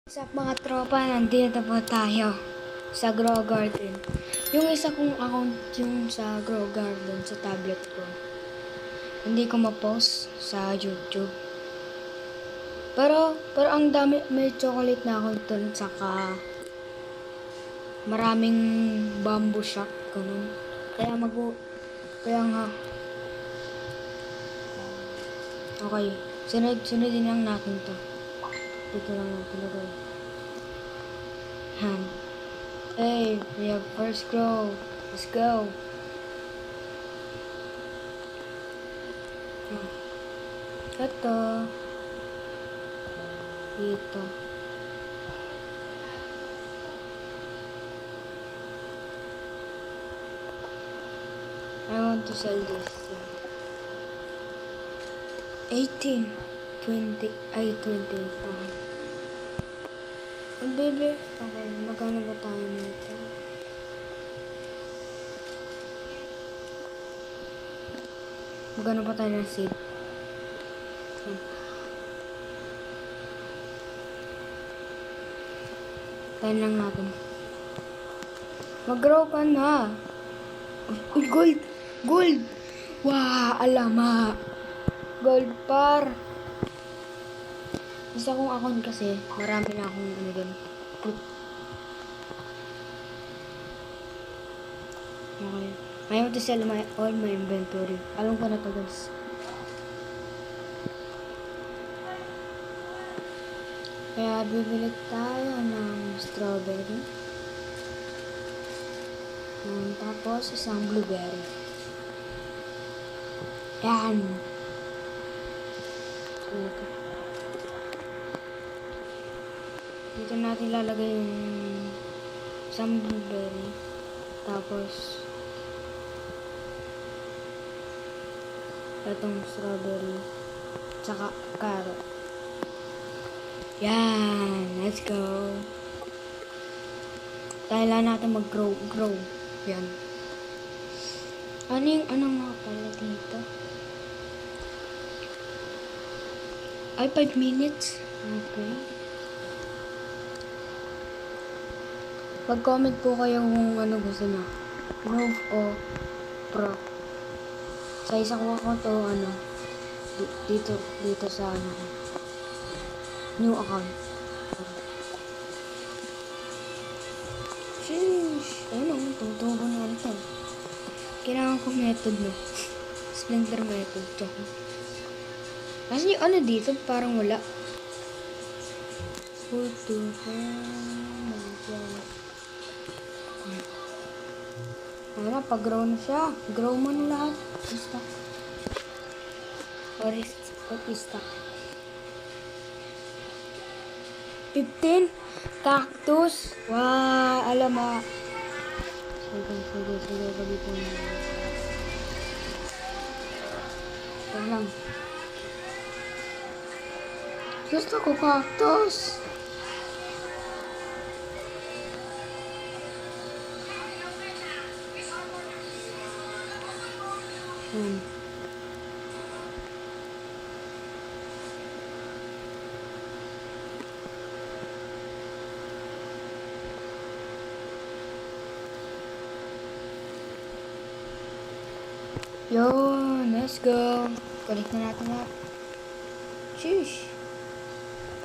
Sa mga tropa, nandito po tayo sa Grow Garden. Yung isa kong account yung sa Grow Garden sa tablet ko. Hindi ko ma-post sa YouTube. Pero ang dami, may chocolate na ako dun, saka maraming bamboo shock, ganun. Kaya nga, okay, sunodin lang natin to. Dito lang natin lagay. Han. Hey, we have first grow. Let's go. Ito. Dito. I want to sell this. 18. 20. Ay, 28. Ang bebe. Okay, magkano ba tayo nito? Magkano pa tayo ng seed? Tayo lang natin. Mag-grow ka na. Uy, gold! Gold! Wow, alama! Gold par! Isa kong account kasi, marami na akong ano dun. Okay. I want to sell all my inventory. Alam ko na to, guys. Kaya bibili tayo ng strawberry. Tapos isang blueberry. Yan. Okay. Dito natin lalagay yung isang blueberry. Tapos itong strawberry. Tsaka carrot. Yan. Let's go. Kailangan natin mag-grow. Yan. Ano nga pala dito? Ay, 5 minutes. Okay. Mag-comment po kayo kung ano gusto na. Grove o Pro. Sa isa ko account o ano. Dito sa ano. New account. Sheesh. Ayun o. Tutubo na ito. Kailangan ko method no. Splinter method. Tsaka. Kasi yung ano dito parang wala. What the hell? Ayun na, pag-grow na siya. Grow mo na lahat. Stock. Or stock. 15 cactus. Wow, alam mo. Sige, bagi po na. Ito lang. Gusto ko cactus. Yun, let's go. Connect na natin lahat. Sheesh.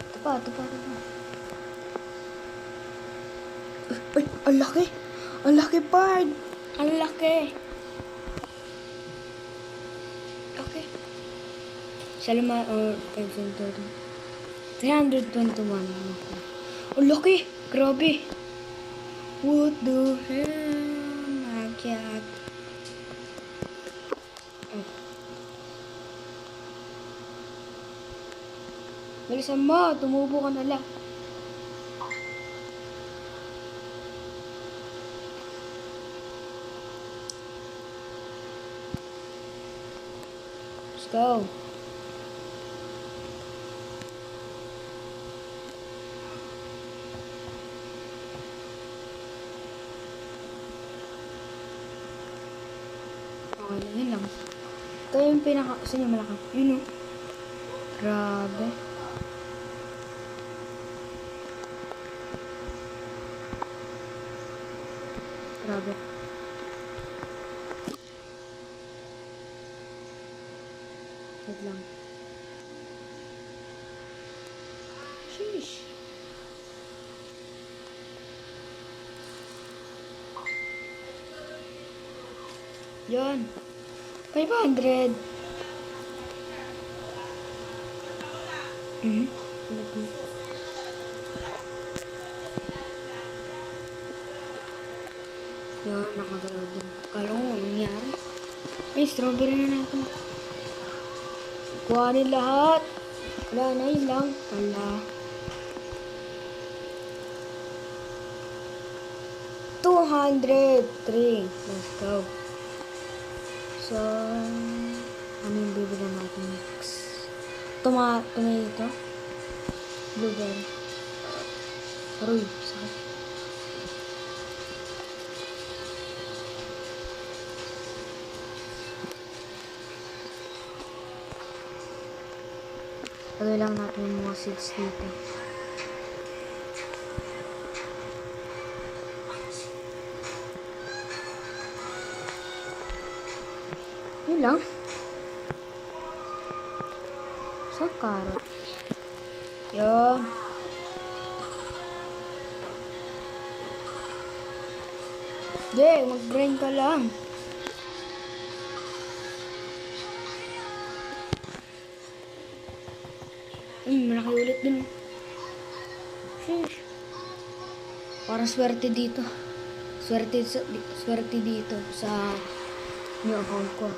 Ito pa. Ay, ang laki. Ang laki, Pard. Ang laki. Okay. Salama or 530. 321. Okay. Ang laki. Grabe. What the hell? My cat. Bilisan mo, tumubo ka na lang. Let's go. Okay, yun lang. Ito yung saan yung malaki? Yun o. Grabe. Grabe. Wait lang. Sheesh. Yun. 500. Mhm. Yun, nakagalaw din. Kala ko anong nangyari. Ay, strawberry na natin. Kuhanin lahat. Wala na, yun lang. Wala. 203. Let's go. So, ano yung bibili natin next? Tomato. Blueberry. Aroy, sakit. Lagay lang natin yung mga seeds dito. Yun lang. Sa carrot. Yun. Jay, mag-grind ka lang. Malaki ulit din. Sheesh. Parang swerte dito. Swerte dito sa new account ko.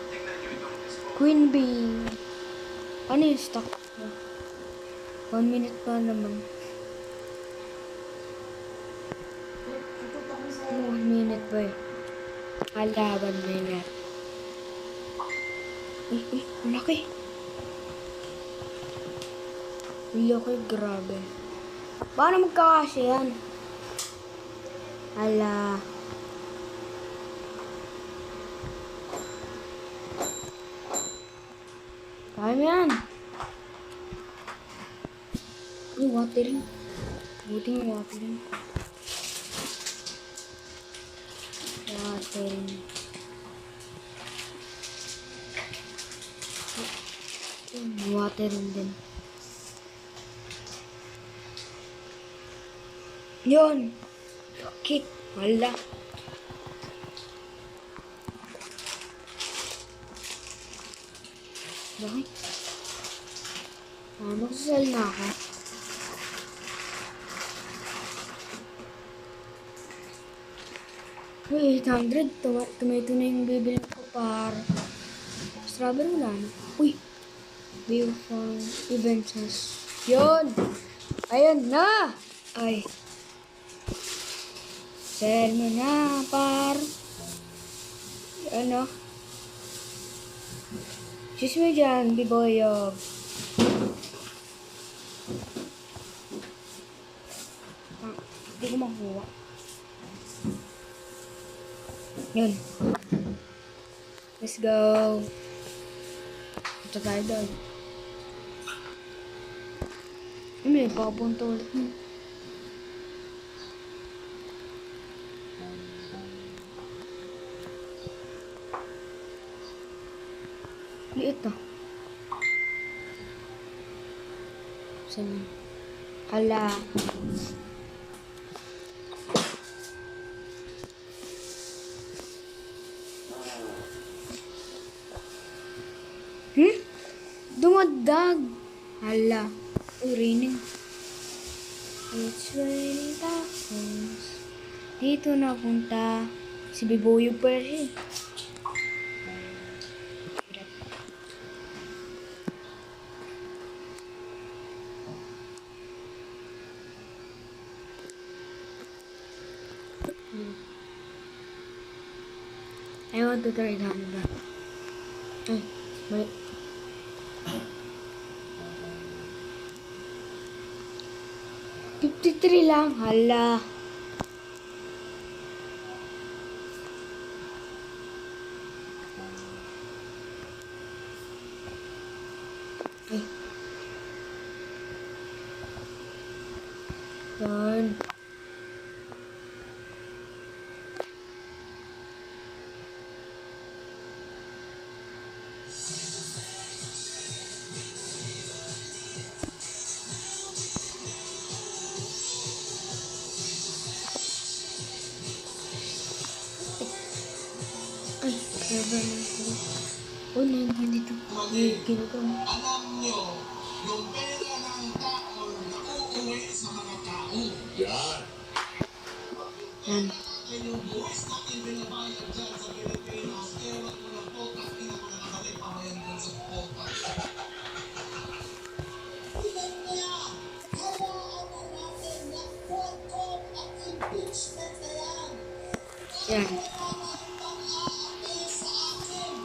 Queen Bee. Ano yung stock? 1 minute pa naman. 1 minute ba eh? Ala, 1 minute. Malaki. Malaki, grabe. Paano magkakasya yan? Ala. Kaya mo yan. Yung watering. Buting watering. Watering din. Yun. Kick. Wala. Bakit? Magsasal na ako. Uy, 800. Tomato na yung bibili ko para strawberry wala na. Uy. View from events. Yun. Ayun na. Ay. Sell mo na, par. Ano? Excuse me dyan, biboyog. Hindi ko makuha. Yun. Let's go. Ito tayo doon. May papunta ulit mo. Liit ah. Saan? Hala. Dumadag. Hala. Raining. It's raining tacos. Dito na punta. Si Biboyo pa rin. I want to try that. Ay, mali. $53 lang. Hala. Ay. Yan. Server ng ko. Oh, 922 kilogram. Alam nyo, yung pera ng tao na uuwi sa mga tao. Yan. Yan. Yung buwis natin binabayad dyan sa Pilipinas, ewan mo ng potak, ina ko na nakalik pa ngayon dun sa potak. Tignan mo yan! Hayaan na natin na photo at impeachment na yan. Yan. Wala nang pang-aapel sa akin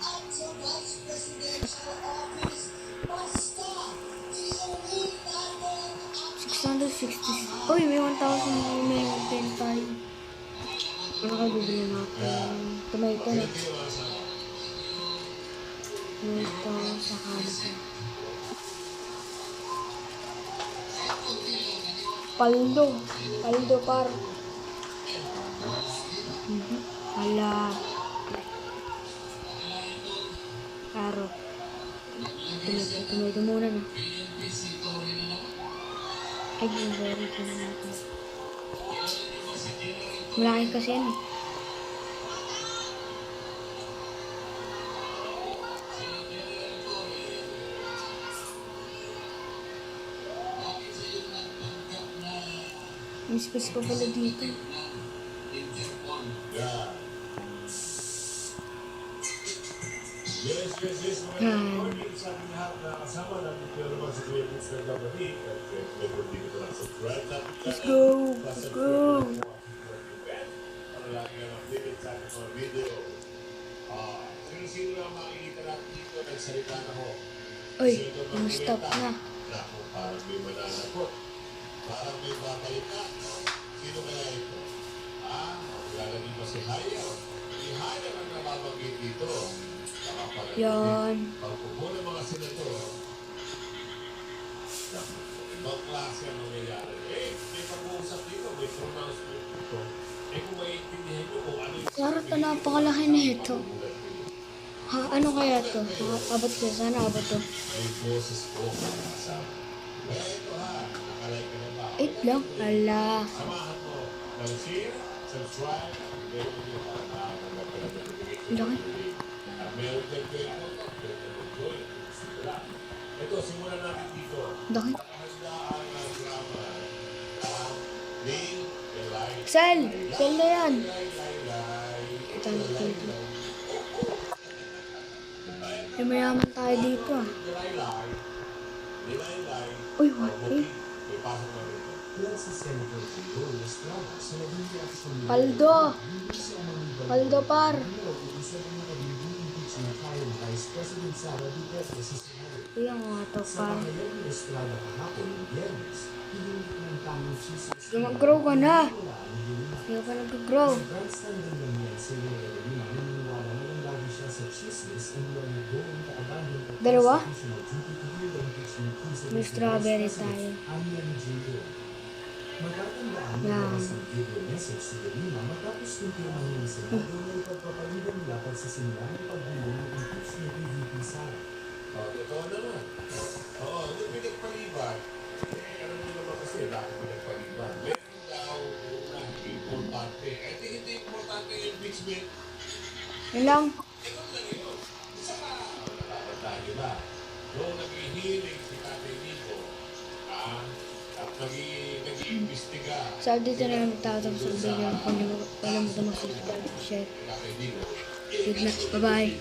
at sa Vice Presidential Office. Basta, iuwi natin ang 660. Uy, may 1,000 may din tayo. Ano kayo bibili natin? Tomato na. Ito sa kanto. Paldo. Paldo par. Ala. Carrot. Tomato muna na. Ay, blueberry ko na natin. Malaki kasi yan eh. May space pa pala dito. Yan. Let's go! Let's go! Sino ang makikita natin dito nagsalita na ho? Uy, stop na. Naku, parang may mananakot. Parang may babalita. Sino kaya ito? Lalagay pa si Haya. Si Haya ang nababanggit dito. Yan. Pagpupo ng mga senador, ibang klase ang nangyayari. May pag-uusap dito, may pronouncement dito. Kung maiintindihan nyo kung ano yung... Charot na napakalaki na ito. Ha, ano kaya to? Abot ko. Sana abot to. May boses po kasama. Kaya ito nakalike ka na ba? 8 lang. Ala. Samahan mo ng share, subscribe, at i-like nyo para makakanggap ka na notification. Laki. At meron din kayo ito, pwede mo join. Ito, simulan natin dito. Laki. Nakahandaan ng drama. Name, Eli. Sel! Sel na yan. Lay. Ito. May mayaman tayo dito ah. Uy, what eh? Paldo! Paldo par! Iyan nga to par. Mag-grow ka na! Hindi ka pa nag-grow. Dalawa? May strawberry tayo. Yan. Totoo naman. Oo, yung pinagpaliban, alam mo naman kasi, dahil pinagpaliban, meron daw na importante. Hindi importante yung impeachment. Yun lang. Ikaw lang yun. Saka, nakakatahan nyo ba? Noong nag-hearing si Tatay Nico, at nag-iimbestiga. So, dito na lang tatapos sa video. Kung alam mo ito, mag-subscribe, share. Tatay Nico, Good night. Bye-bye.